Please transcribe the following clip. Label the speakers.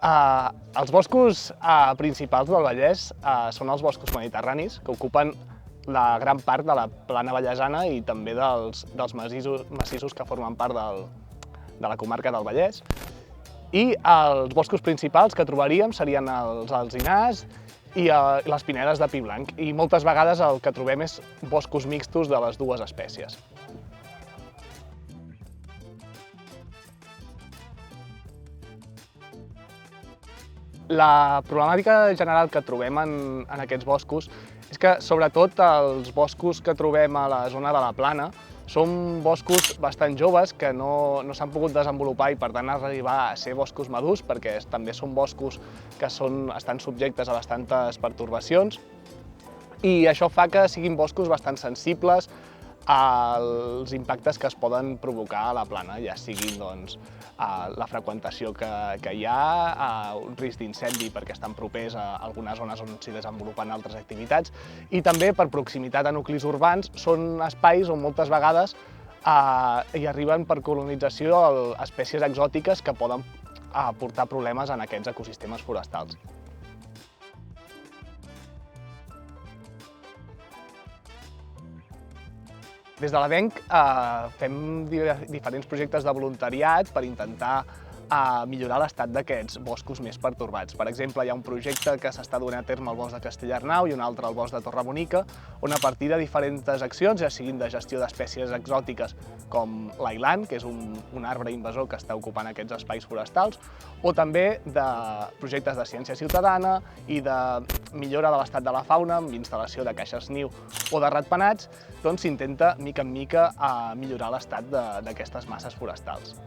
Speaker 1: Els boscos principals del Vallès són els boscos mediterranis, que ocupen la gran part de la plana vallesana i també dels massissos que formen part de la comarca del Vallès. I els boscos principals que trobaríem serien els alzinars i les pinedes de pi blanc. I moltes vegades el que trobem és boscos mixtos de les dues espècies. La problemàtica general que trobem en aquests boscos és que, sobretot, els boscos que trobem a la zona de la Plana són boscos bastant joves que no s'han pogut desenvolupar i, per tant, arribar a ser boscos madurs, perquè també són boscos que estan subjectes a bastantes pertorbacions, i això fa que siguin boscos bastant sensibles als impactes que es poden provocar a la plana, ja siguin la freqüentació que hi ha, un risc d'incendi perquè estan propers a algunes zones on s'hi desenvolupen altres activitats, i també per proximitat a nuclis urbans. Són espais on moltes vegades hi arriben per colonització espècies exòtiques que poden portar problemes en aquests ecosistemes forestals. Des de l'Avenc fem diferents projectes de voluntariat per intentar millorar l'estat d'aquests boscos més pertorbats. Per exemple, hi ha un projecte que s'està duent a terme al bosc de Castellarnau i un altre al bosc de Torrebonica, on a partir de diferents accions, ja siguin de gestió d'espècies exòtiques com l'ailant, que és un arbre invasor que està ocupant aquests espais forestals, o també de projectes de ciència ciutadana i de millora de l'estat de la fauna amb instal·lació de caixes niu o de ratpenats, doncs s'intenta, mica en mica, millorar l'estat d'aquestes masses forestals.